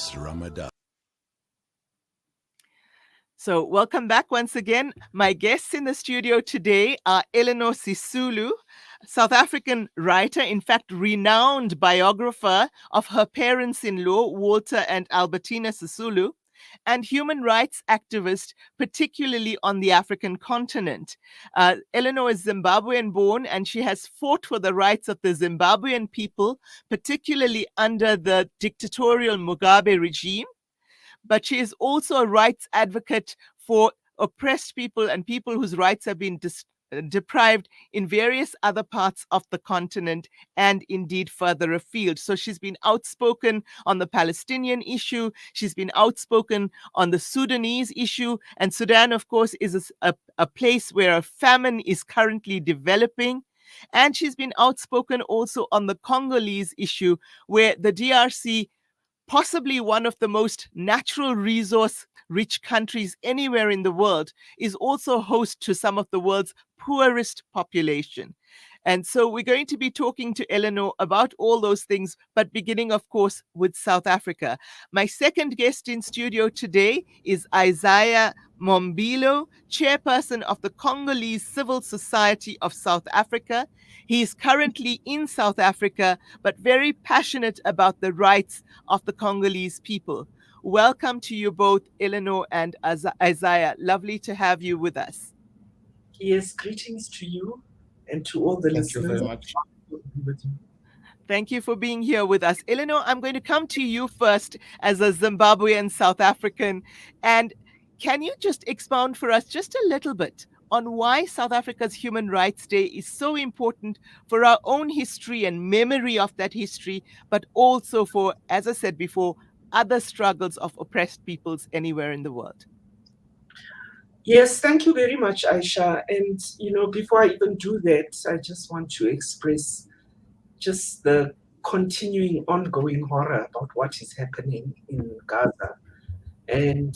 this Ramadan. So, welcome back once again. My guests in the studio today are Elinor Sisulu, South African writer, in fact, renowned biographer of her parents-in-law, Walter and Albertina Sisulu, and human rights activist, particularly on the African continent. Elinor is Zimbabwean born, and she has fought for the rights of the Zimbabwean people, particularly under the dictatorial Mugabe regime. But she is also a rights advocate for oppressed people and people whose rights have been deprived in various other parts of the continent and indeed further afield. So she's been outspoken on the Palestinian issue. She's been outspoken on the Sudanese issue. And Sudan, of course, is a place where a famine is currently developing. And she's been outspoken also on the Congolese issue, where the DRC, possibly one of the most natural resource rich countries anywhere in the world, is also host to some of the world's poorest population. And so we're going to be talking to Elinor about all those things, but beginning, of course, with South Africa. My second guest in studio today is Isaiah Mombilo, chairperson of the Congolese Civil Society of South Africa. He is currently in South Africa, but very passionate about the rights of the Congolese people. Welcome to you both, Elinor and Isaiah. Lovely to have you with us. Yes, greetings to you and to all the Thank you listeners. very much. Thank you for being here with us. Elinor, I'm going to come to you first as a Zimbabwean South African. And can you just expound for us just a little bit on why South Africa's Human Rights Day is so important for our own history and memory of that history, but also for, as I said before, other struggles of oppressed peoples anywhere in the world? Yes, thank you very much, Aisha. And, before I even do that, I just want to express just the continuing ongoing horror about what is happening in Gaza. And,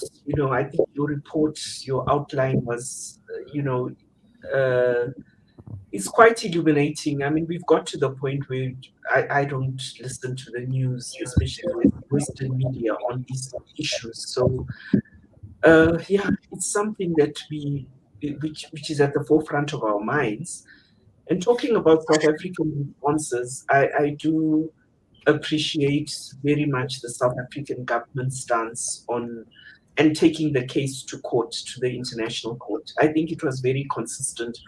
I think your report, your outline was, it's quite illuminating. I mean, we've got to the point where I don't listen to the news, especially with Western media on these issues. So, it's something that which is at the forefront of our minds. And talking about South African responses, I do appreciate very much the South African government stance on and taking the case to court, to the international court. I think it was very consistent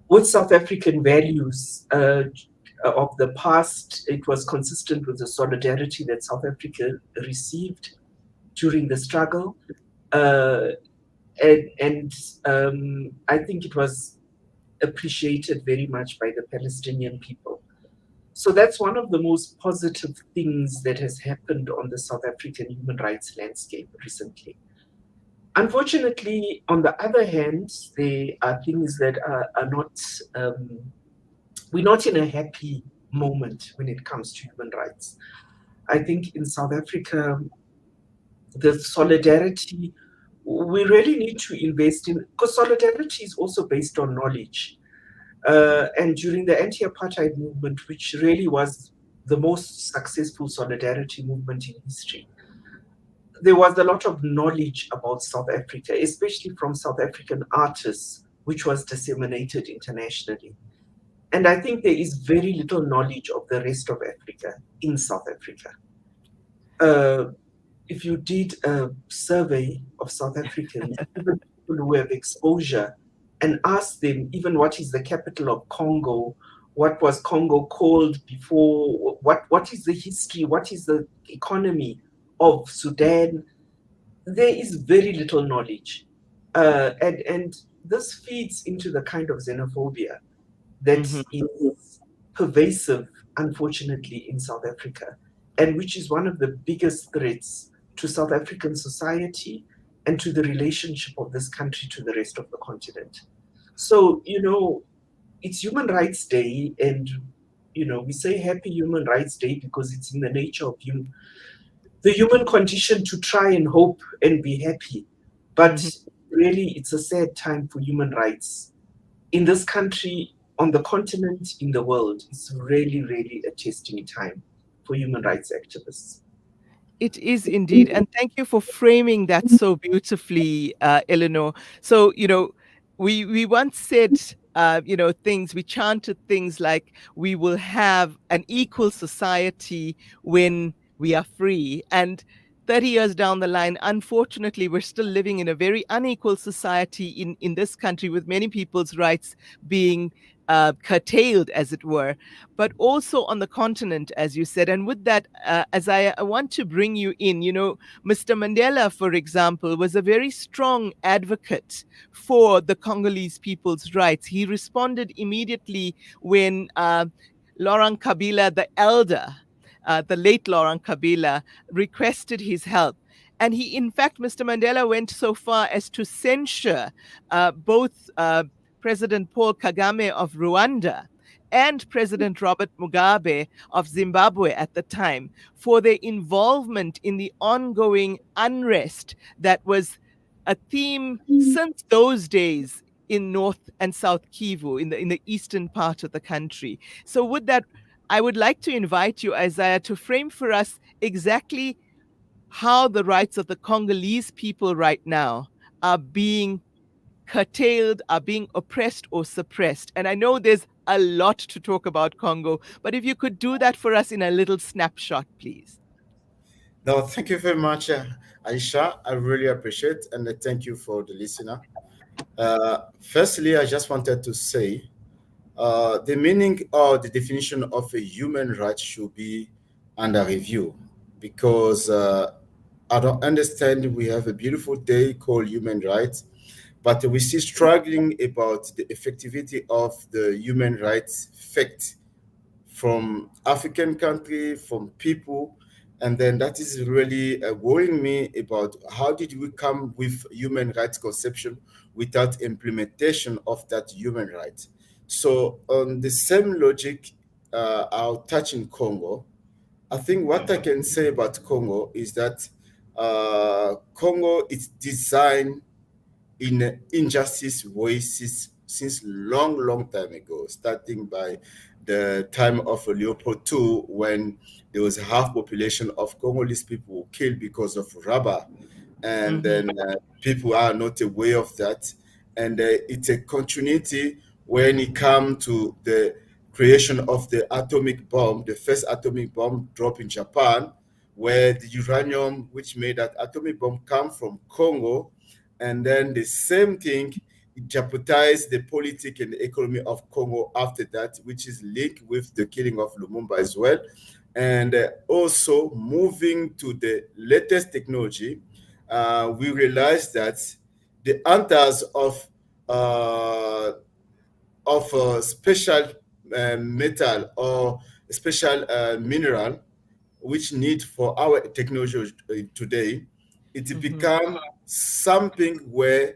with South African values of the past. It was consistent with the solidarity that South Africa received during the struggle. And I think it was appreciated very much by the Palestinian people. So that's one of the most positive things that has happened on the South African human rights landscape recently. Unfortunately, on the other hand, there are things that are not, we're not in a happy moment when it comes to human rights. I think in South Africa, the solidarity, we really need to invest in, because solidarity is also based on knowledge. And during the anti-apartheid movement, which really was the most successful solidarity movement in history, there was a lot of knowledge about South Africa, especially from South African artists, which was disseminated internationally. And I think there is very little knowledge of the rest of Africa in South Africa. If you did a survey of South Africans, even people who have exposure, and ask them even what is the capital of Congo, what was Congo called before, what is the history, what is the economy of Sudan, there is very little knowledge. And this feeds into the kind of xenophobia that is pervasive, unfortunately, in South Africa, and which is one of the biggest threats to South African society and to the relationship of this country to the rest of the continent. So, it's Human Rights Day, and, we say Happy Human Rights Day because it's in the nature of the human condition to try and hope and be happy. But really, it's a sad time for human rights in this country, on the continent, in the world. It's really, really a testing time for human rights activists. It is indeed. And thank you for framing that so beautifully, Eleanor. So, we once said, we chanted things like, we will have an equal society when we are free. And 30 years down the line, unfortunately, we're still living in a very unequal society in this country, with many people's rights being curtailed, as it were, but also on the continent, as you said. And with that, as I want to bring you in, Mr. Mandela, for example, was a very strong advocate for the Congolese people's rights. He responded immediately when Laurent Kabila, the elder, the late Laurent Kabila, requested his help. And he, in fact, Mr. Mandela went so far as to censure both President Paul Kagame of Rwanda and President Robert Mugabe of Zimbabwe at the time for their involvement in the ongoing unrest that was a theme since those days in North and South Kivu, in the eastern part of the country. So with that, I would like to invite you, Isaiah, to frame for us exactly how the rights of the Congolese people right now are being curtailed, are being oppressed or suppressed. And I know there's a lot to talk about Congo, but if you could do that for us in a little snapshot, please. No, thank you very much, Aisha. I really appreciate, and thank you for the listener. Firstly, I just wanted to say the meaning or the definition of a human right should be under review, because I don't understand. We have a beautiful day called human rights, but we still struggling about the effectivity of the human rights fact from African country, from people. And then that is really worrying me about how did we come with human rights conception without implementation of that human right. So on the same logic, I'll touch in Congo. I think what I can say about Congo is that Congo is designed in injustice ways since long, long time ago, starting by the time of Leopold II, when there was a half population of Congolese people killed because of rubber. And Mm-hmm, then people are not aware of that. And it's a continuity when it comes to the creation of the atomic bomb, the first atomic bomb dropped in Japan, where the uranium which made that atomic bomb come from Congo. And then the same thing, it jeopardized the politics and the economy of Congo after that, which is linked with the killing of Lumumba as well. And also moving to the latest technology, we realized that the hunters uh, of special metal or special mineral which need for our technology today, it mm-hmm, become something where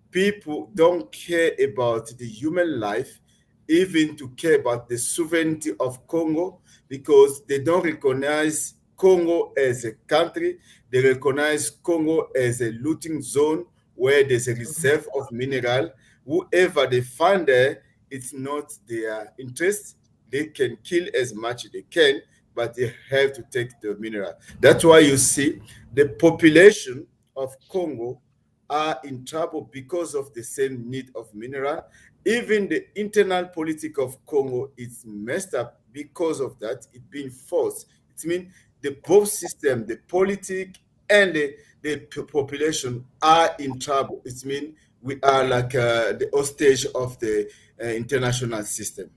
people don't care about the human life, even to care about the sovereignty of Congo, because they don't recognize Congo as a country. They recognize Congo as a looting zone where there's a reserve of mineral. Whoever they find there, it's not their interest. They can kill as much as they can, but they have to take the mineral. That's why you see the population of Congo are in trouble because of the same need of mineral. Even the internal politics of Congo is messed up because of that. It being forced. It means the both system, the politic and the population are in trouble. It means we are like the hostage of the international system.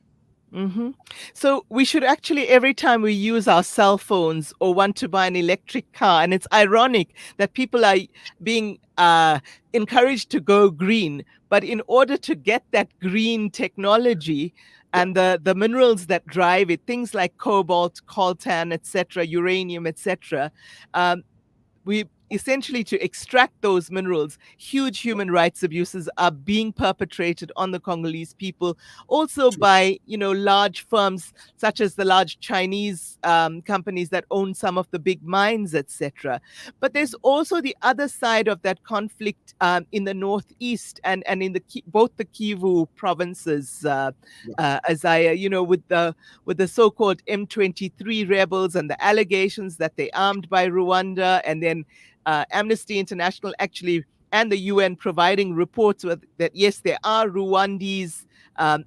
mm-hmm. So we should actually, every time we use our cell phones or want to buy an electric car, and it's ironic that people are being encouraged to go green, but in order to get that green technology Yeah. and the minerals that drive it, things like cobalt, coltan, etc., uranium, etc., um, we essentially to extract those minerals. Huge human rights abuses are being perpetrated on the Congolese people, also by, large firms such as the large Chinese companies that own some of the big mines, etc. But there's also the other side of that conflict in the northeast and in both the Kivu provinces, Isaiah, with the so-called M23 rebels and the allegations that they're armed by Rwanda, and then Amnesty International actually and the UN providing reports that yes, there are Rwandese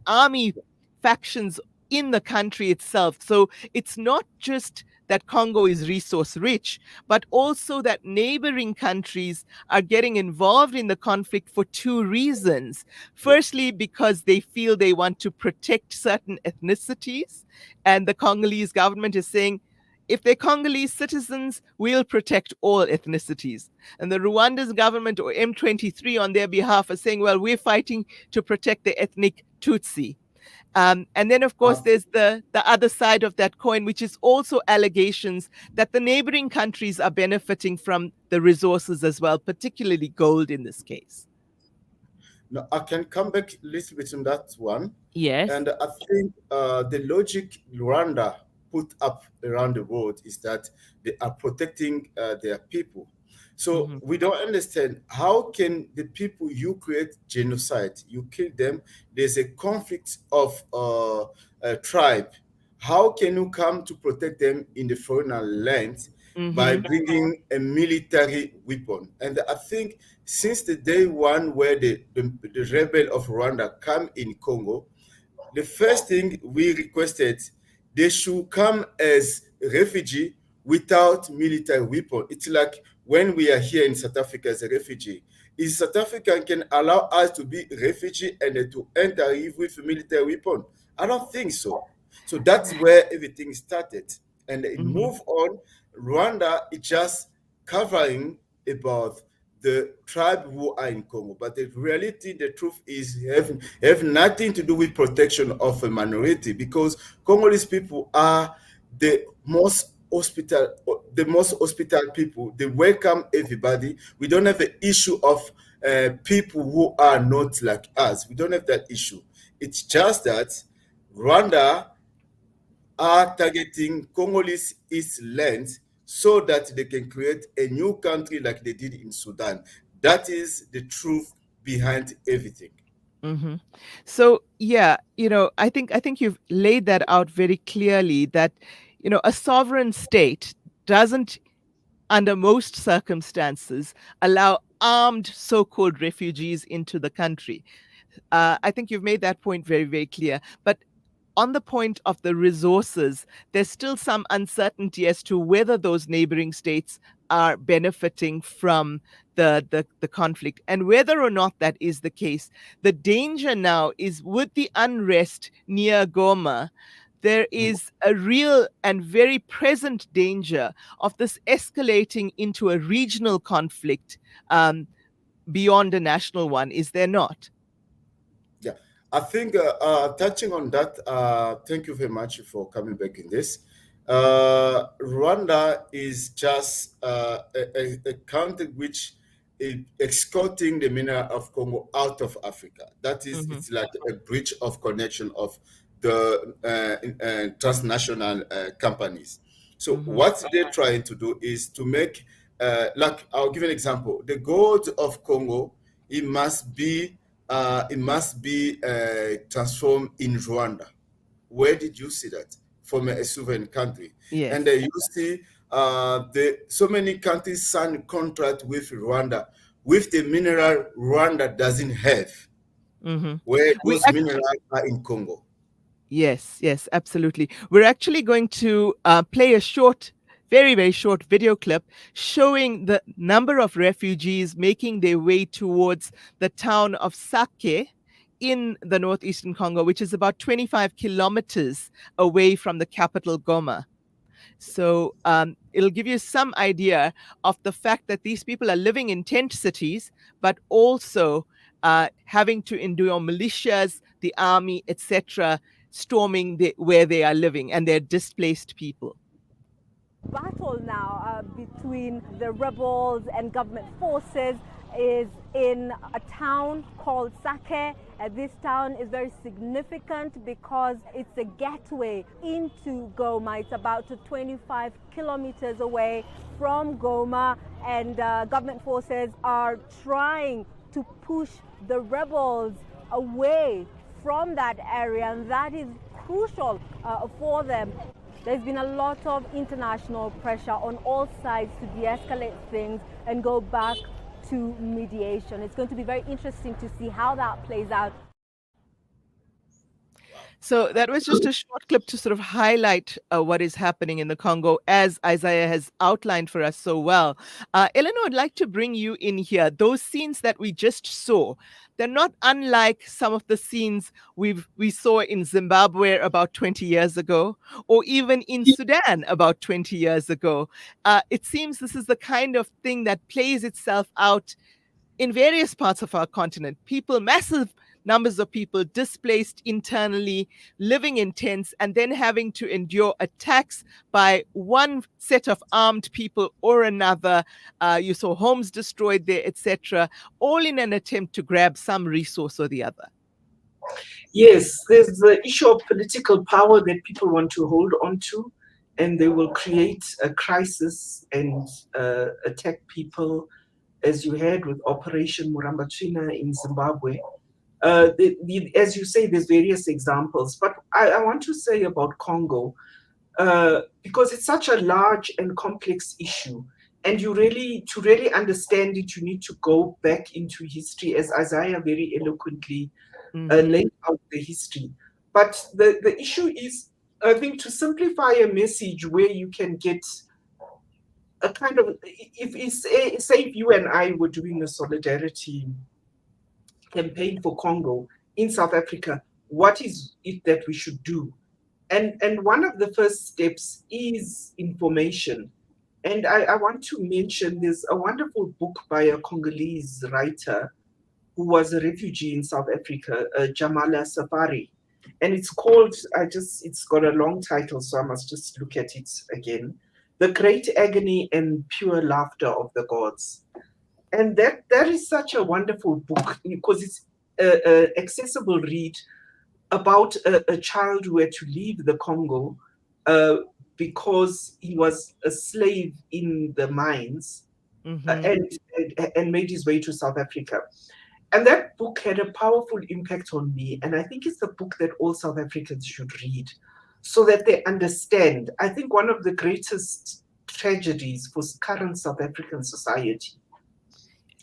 army factions in the country itself. So it's not just that Congo is resource rich, but also that neighboring countries are getting involved in the conflict for two reasons. Firstly, because they feel they want to protect certain ethnicities, and the Congolese government is saying, if they're Congolese citizens, we'll protect all ethnicities. And the Rwanda's government, or M23 on their behalf, are saying, well, we're fighting to protect the ethnic Tutsi. And then, of course, there's the other side of that coin, which is also allegations that the neighboring countries are benefiting from the resources as well, particularly gold in this case. Now, I can come back a little bit on that one. Yes. And I think the logic Rwanda put up around the world is that they are protecting their people. So we don't understand, how can the people you create genocide, you kill them, there's a conflict of a tribe. How can you come to protect them in the foreign land by bringing a military weapon? And I think since the day one where the rebel of Rwanda come in Congo, the first thing we requested, they should come as refugee without military weapon. It's like when we are here in South Africa as a refugee. Is South Africa can allow us to be refugee and to enter with military weapon? I don't think so. So that's where everything started. And it moved on. Rwanda is just covering about the tribe who are in Congo. But the reality, the truth is, have nothing to do with protection of a minority, because Congolese people are the most hospital people. They welcome everybody. We don't have an issue of people who are not like us. We don't have that issue. It's just that Rwanda are targeting Congolese East lands so that they can create a new country like they did in Sudan. That is the truth behind everything. So yeah, I think you've laid that out very clearly, that a sovereign state doesn't, under most circumstances, allow armed so-called refugees into the country. I think you've made that point very, very clear. But on the point of the resources, there's still some uncertainty as to whether those neighboring states are benefiting from the conflict, and whether or not that is the case. The danger now is, with the unrest near Goma, there is a real and very present danger of this escalating into a regional conflict beyond a national one, is there not? Yeah, I think touching on that, thank you very much for coming back in this. Rwanda is just a country which is escorting the mineral of Congo out of Africa. That is, it's like a breach of connection of the transnational companies. So what they're trying to do is to make, like, I'll give an example. The gold of Congo, it must be transformed in Rwanda. Where did you see that? From a sovereign country. Yes. And you see so many countries sign contract with Rwanda with the mineral Rwanda doesn't have, where those minerals are in Congo. Yes, absolutely. We're actually going to play a short, very, very short video clip showing the number of refugees making their way towards the town of Sake in the northeastern Congo, which is about 25 kilometers away from the capital, Goma. So it'll give you some idea of the fact that these people are living in tent cities, but also having to endure militias, the army, etc., storming where they are living, and they're displaced people. Battle now between the rebels and government forces is in a town called Sake. This town is very significant because it's a gateway into Goma. It's about 25 kilometers away from Goma, and government forces are trying to push the rebels away from that area, and that is crucial for them. There's been a lot of international pressure on all sides to de-escalate things and go back to mediation. It's going to be very interesting to see how that plays out. So that was just a short clip to sort of highlight what is happening in the Congo, as Isaiah has outlined for us so well. Elinor, I'd like to bring you in here. Those scenes that we just saw, they're not unlike some of the scenes we saw in Zimbabwe about 20 years ago, or even in Sudan about 20 years ago. It seems this is the kind of thing that plays itself out in various parts of our continent. Massive numbers of people displaced internally, living in tents, and then having to endure attacks by one set of armed people or another. You saw homes destroyed there, etc., all in an attempt to grab some resource or the other. Yes, there's the issue of political power that people want to hold on to, and they will create a crisis and attack people, as you had with Operation Murambatsvina in Zimbabwe. As you say, there's various examples, but I want to say about Congo, because it's such a large and complex issue, and to really understand it, you need to go back into history, as Isaiah very eloquently laid out the history. But the issue is, I think, to simplify a message where you can get a kind of, say if you and I were doing a solidarity campaign for Congo in South Africa, what is it that we should do? And one of the first steps is information. And I want to mention there's a wonderful book by a Congolese writer who was a refugee in South Africa, Jamala Safari. And it's called, it's got a long title, so I must just look at it again. The Great Agony and Pure Laughter of the Gods. And that is such a wonderful book because it's an accessible read about a child who had to leave the Congo because he was a slave in the mines and made his way to South Africa. And that book had a powerful impact on me. And I think it's a book that all South Africans should read so that they understand. I think one of the greatest tragedies for current South African society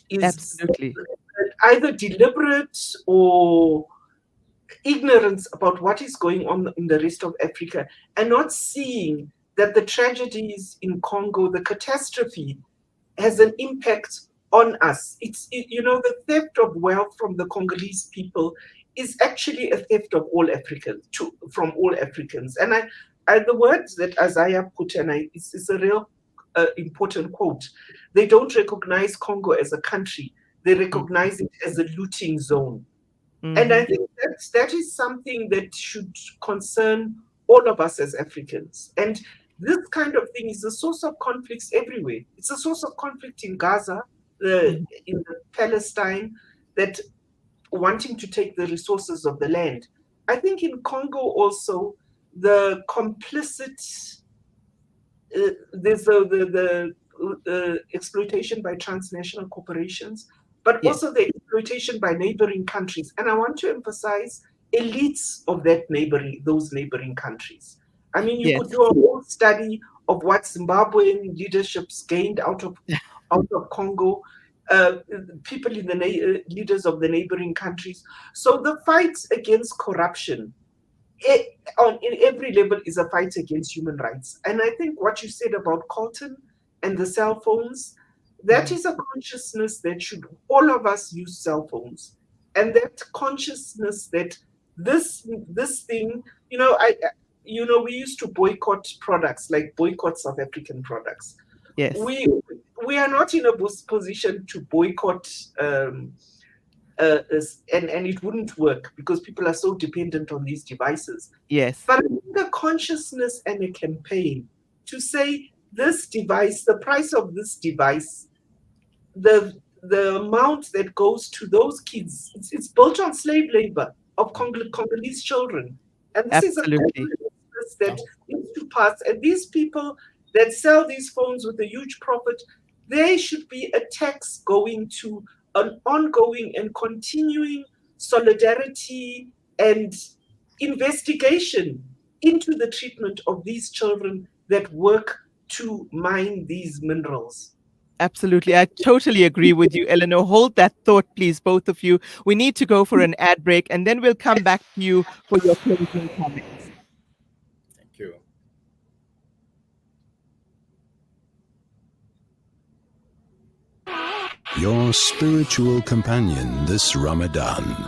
is absolutely either deliberate or ignorance about what is going on in the rest of Africa, and not seeing that the tragedies in Congo, the catastrophe, has an impact on us. The theft of wealth from the Congolese people is actually a theft of all Africans, from all Africans. And the words that Isaiah put, and it's a real important quote. They don't recognize Congo as a country. They recognize it as a looting zone. And I think that is something that should concern all of us as Africans. And this kind of thing is a source of conflicts everywhere. It's a source of conflict in Gaza, in Palestine, that wanting to take the resources of the land. I think in Congo also, the complicit, there's the exploitation by transnational corporations, but also the exploitation by neighboring countries. And I want to emphasize elites of those neighboring countries. I mean, you could do a whole study of what Zimbabwean leaderships gained out of Congo, people in the leaders of the neighboring countries. So the fight against corruption in every level is a fight against human rights. And I think what you said about Colton and the cell phones, that is a consciousness that all of us use cell phones. And that consciousness that this thing, we used to boycott products, like boycott South African products. Yes. We are not in a position to boycott, and it wouldn't work because people are so dependent on these devices. Yes. But I think a consciousness and a campaign to say, this device, the price of this device, the amount that goes to those kids, it's built on slave labor of Congolese children. And this is a Absolutely. business that needs to pass. And these people that sell these phones with a huge profit, there should be a tax going to an ongoing and continuing solidarity and investigation into the treatment of these children that work to mine these minerals. Absolutely. I totally agree with you, Elinor. Hold that thought, please, both of you. We need to go for an ad break, and then we'll come back to you for your closing comments. Thank you. Your spiritual companion this Ramadan.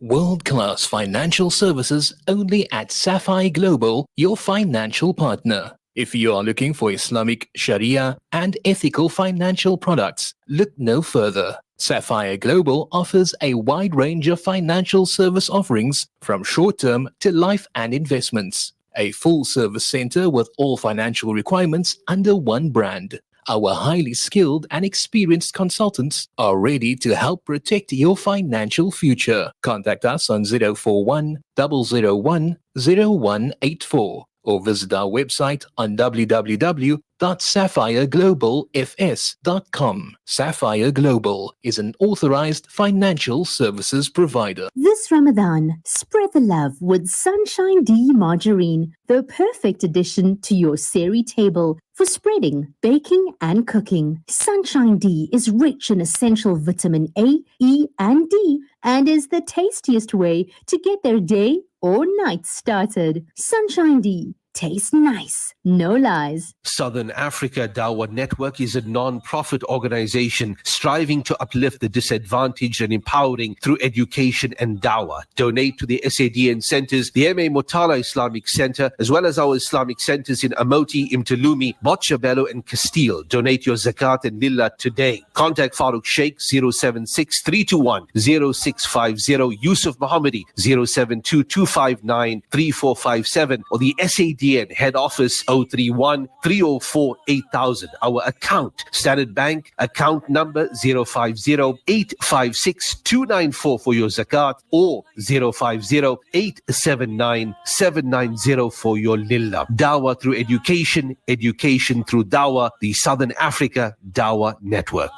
World-class financial services only at Sapphire Global, your financial partner. If you are looking for Islamic, Sharia, and ethical financial products, look no further. Sapphire Global offers a wide range of financial service offerings from short-term to life and investments. A full-service center with all financial requirements under one brand. Our highly skilled and experienced consultants are ready to help protect your financial future. Contact us on 041 001 0184 or visit our website on www.sapphireglobalfs.com. Sapphire Global is an authorized financial services provider. This Ramadan, spread the love with Sunshine D margarine, the perfect addition to your seri table for spreading, baking, and cooking. Sunshine D is rich in essential vitamin A, E, and D, and is the tastiest way to get their day or night started. Sunshine D. Tastes nice, no lies. Southern Africa Dawah Network is a non-profit organization striving to uplift the disadvantaged and empowering through education and dawah. Donate to the SADN centers, the M.A. Motala Islamic Center, as well as our Islamic centers in Amoti, Imtalumi, Botshabelo, and Castile. Donate your zakat and lillah today. Contact Farooq Sheikh 076 321 0650, Yusuf Mohammadi 072 259 3457, or the SADN head office 031 304 8000. Our account, Standard Bank, account number 050 856 294 for your zakat, or 050 879 790 for your lillah. Dawah through education, education through dawah, the Southern Africa Dawah Network.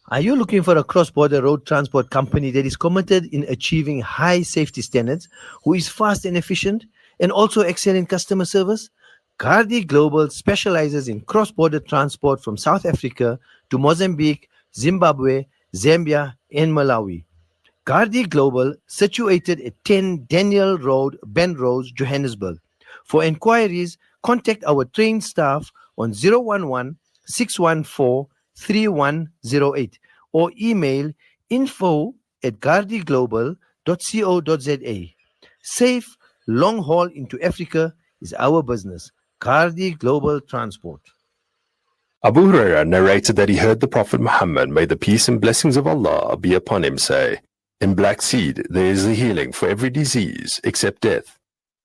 Are you looking for a cross-border road transport company that is committed in achieving high safety standards, who is fast and efficient, and also excel in customer service? Gardi Global specializes in cross-border transport from South Africa to Mozambique, Zimbabwe, Zambia, and Malawi. Gardi Global, situated at 10 Daniel Road, Benrose, Johannesburg. For inquiries, contact our trained staff on 011 614 3108 or email info@gardiglobal.co.za. Safe long haul into Africa is our business. Gardi Global Transport. Abu Hurairah narrated that he heard the Prophet Muhammad, may the peace and blessings of Allah be upon him, say, "In black seed there is a healing for every disease except death."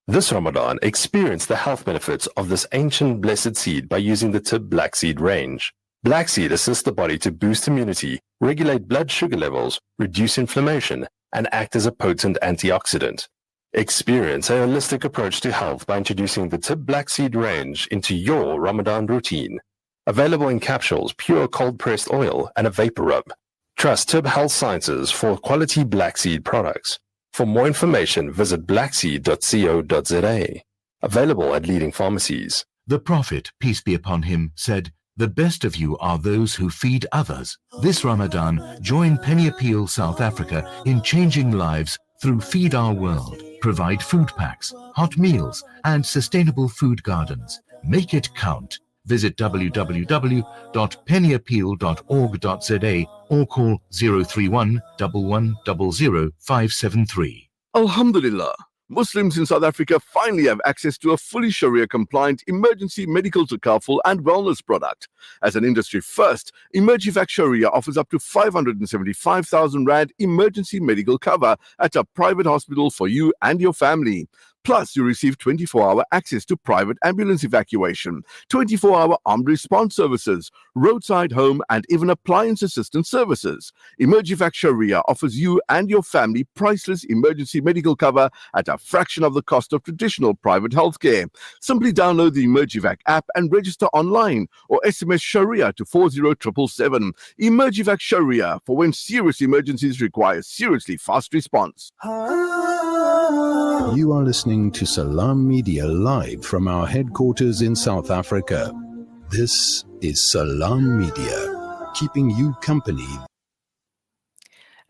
This Ramadan, experience the health benefits of this ancient blessed seed by using the Tib Black Seed range. Black seed assists the body to boost immunity, regulate blood sugar levels, reduce inflammation, and act as a potent antioxidant. Experience a holistic approach to health by introducing the Tib Black Seed range into your Ramadan routine. Available in capsules, pure cold-pressed oil, and a vapor rub. Trust Tib Health Sciences for quality black seed products. For more information, visit blackseed.co.za. Available at leading pharmacies. The Prophet, peace be upon him, said, "The best of you are those who feed others." This Ramadan, join Penny Appeal South Africa in changing lives through Feed Our World. Provide food packs, hot meals, and sustainable food gardens. Make it count. Visit www.pennyappeal.org.za or call 031 1100 573. Alhamdulillah, Muslims in South Africa finally have access to a fully Sharia-compliant emergency medical takaful and wellness product. As an industry first, Emergivac Sharia offers up to 575,000 Rand emergency medical cover at a private hospital for you and your family. Plus, you receive 24-hour access to private ambulance evacuation, 24-hour armed response services, roadside home, and even appliance assistance services. Emergivac Sharia offers you and your family priceless emergency medical cover at a fraction of the cost of traditional private healthcare. Simply download the Emergivac app and register online or SMS Sharia to 40777. Emergivac Sharia, for when serious emergencies require seriously fast response. You are listening to Salam Media live from our headquarters in South Africa. This is Salam Media, keeping you company.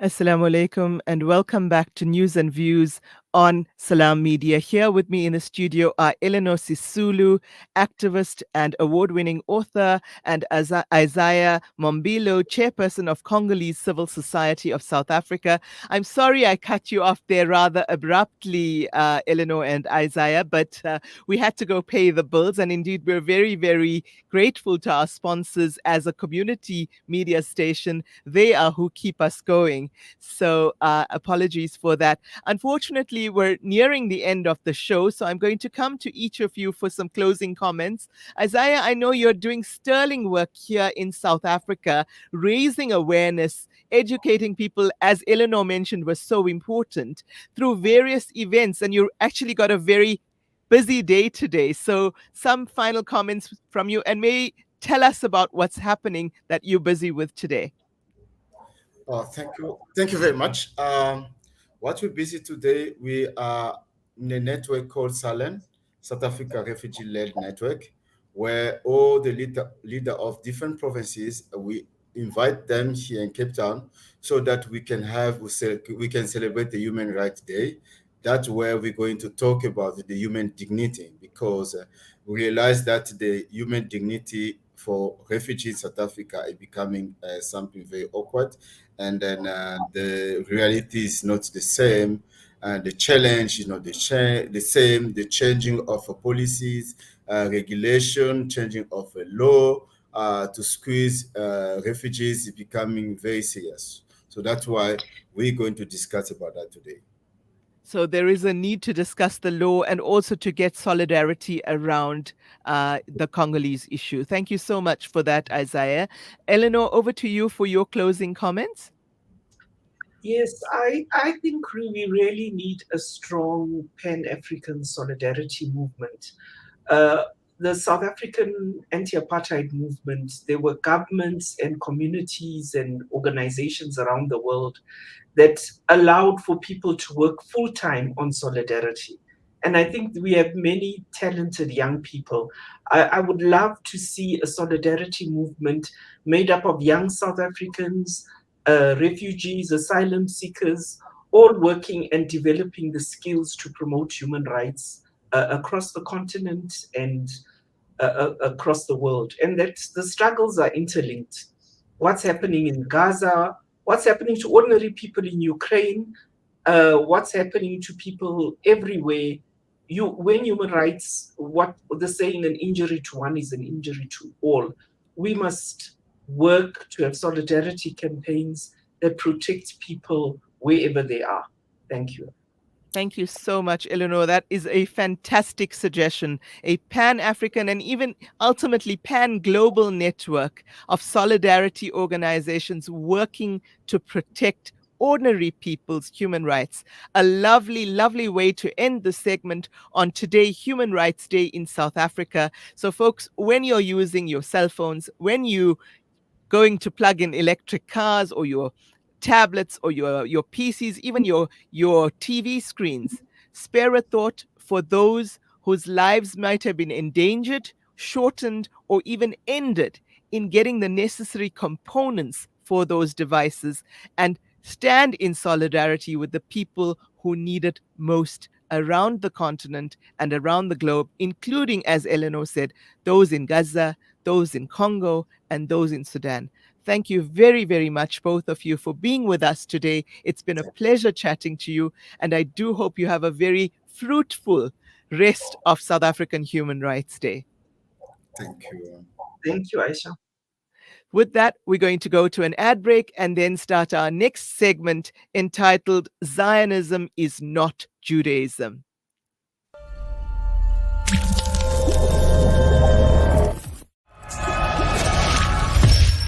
Assalamu alaikum and welcome back to News and Views on Salam Media. Here with me in the studio are Elinor Sisulu, activist and award-winning author, and Isaiah Mombilo, chairperson of Congolese Civil Society of South Africa. I'm sorry I cut you off there rather abruptly, Elinor and Isaiah, but we had to go pay the bills, and indeed we're very, very grateful to our sponsors as a community media station. They are who keep us going. So apologies for that. Unfortunately, we're nearing the end of the show, so I'm going to come to each of you for some closing comments. Isaiah, I know you're doing sterling work here in South Africa, raising awareness, educating people, as Elinor mentioned, was so important through various events, and you actually got a very busy day today. So some final comments from you, and may tell us about what's happening that you're busy with today. Thank you. Thank you very much. What we're busy today, we are in a network called SALEN, South Africa Refugee-Led Network, where all the leader of different provinces, we invite them here in Cape Town so that we can celebrate the Human Rights Day. That's where we're going to talk about the human dignity, because we realize that the human dignity for refugees in South Africa is becoming something very awkward. And then the reality is not the same, and the challenge is not the same. The changing of policies, regulation, changing of a law to squeeze refugees is becoming very serious. So that's why we're going to discuss about that today. So there is a need to discuss the law and also to get solidarity around the Congolese issue. Thank you so much for that, Isaiah. Elinor, over to you for your closing comments. Yes, I think we really need a strong Pan-African solidarity movement. The South African anti-apartheid movement, there were governments and communities and organizations around the world that allowed for people to work full-time on solidarity. And I think we have many talented young people. I would love to see a solidarity movement made up of young South Africans, refugees, asylum seekers, all working and developing the skills to promote human rights across the continent and across the world. And that the struggles are interlinked. What's happening in Gaza, what's happening to ordinary people in Ukraine, what's happening to people everywhere. When human rights, what the saying, an injury to one is an injury to all. We must work to have solidarity campaigns that protect people wherever they are. Thank you. Thank you so much, Elinor. That is a fantastic suggestion. A Pan-African and even ultimately pan-global network of solidarity organizations working to protect ordinary people's human rights. A lovely, lovely way to end the segment on today, Human Rights Day in South Africa. So folks, when you're using your cell phones, when you going to plug in electric cars or your tablets or your PCs, even your TV screens, spare a thought for those whose lives might have been endangered, shortened, or even ended in getting the necessary components for those devices, and stand in solidarity with the people who need it most around the continent and around the globe, including, as Elinor said, those in Gaza, those in Congo, and those in Sudan. Thank you very, very much, both of you, for being with us today. It's been a pleasure chatting to you, and I do hope you have a very fruitful rest of South African Human Rights Day. Thank you. Thank you, Aisha. With that, we're going to go to an ad break and then start our next segment entitled Zionism is Not Judaism.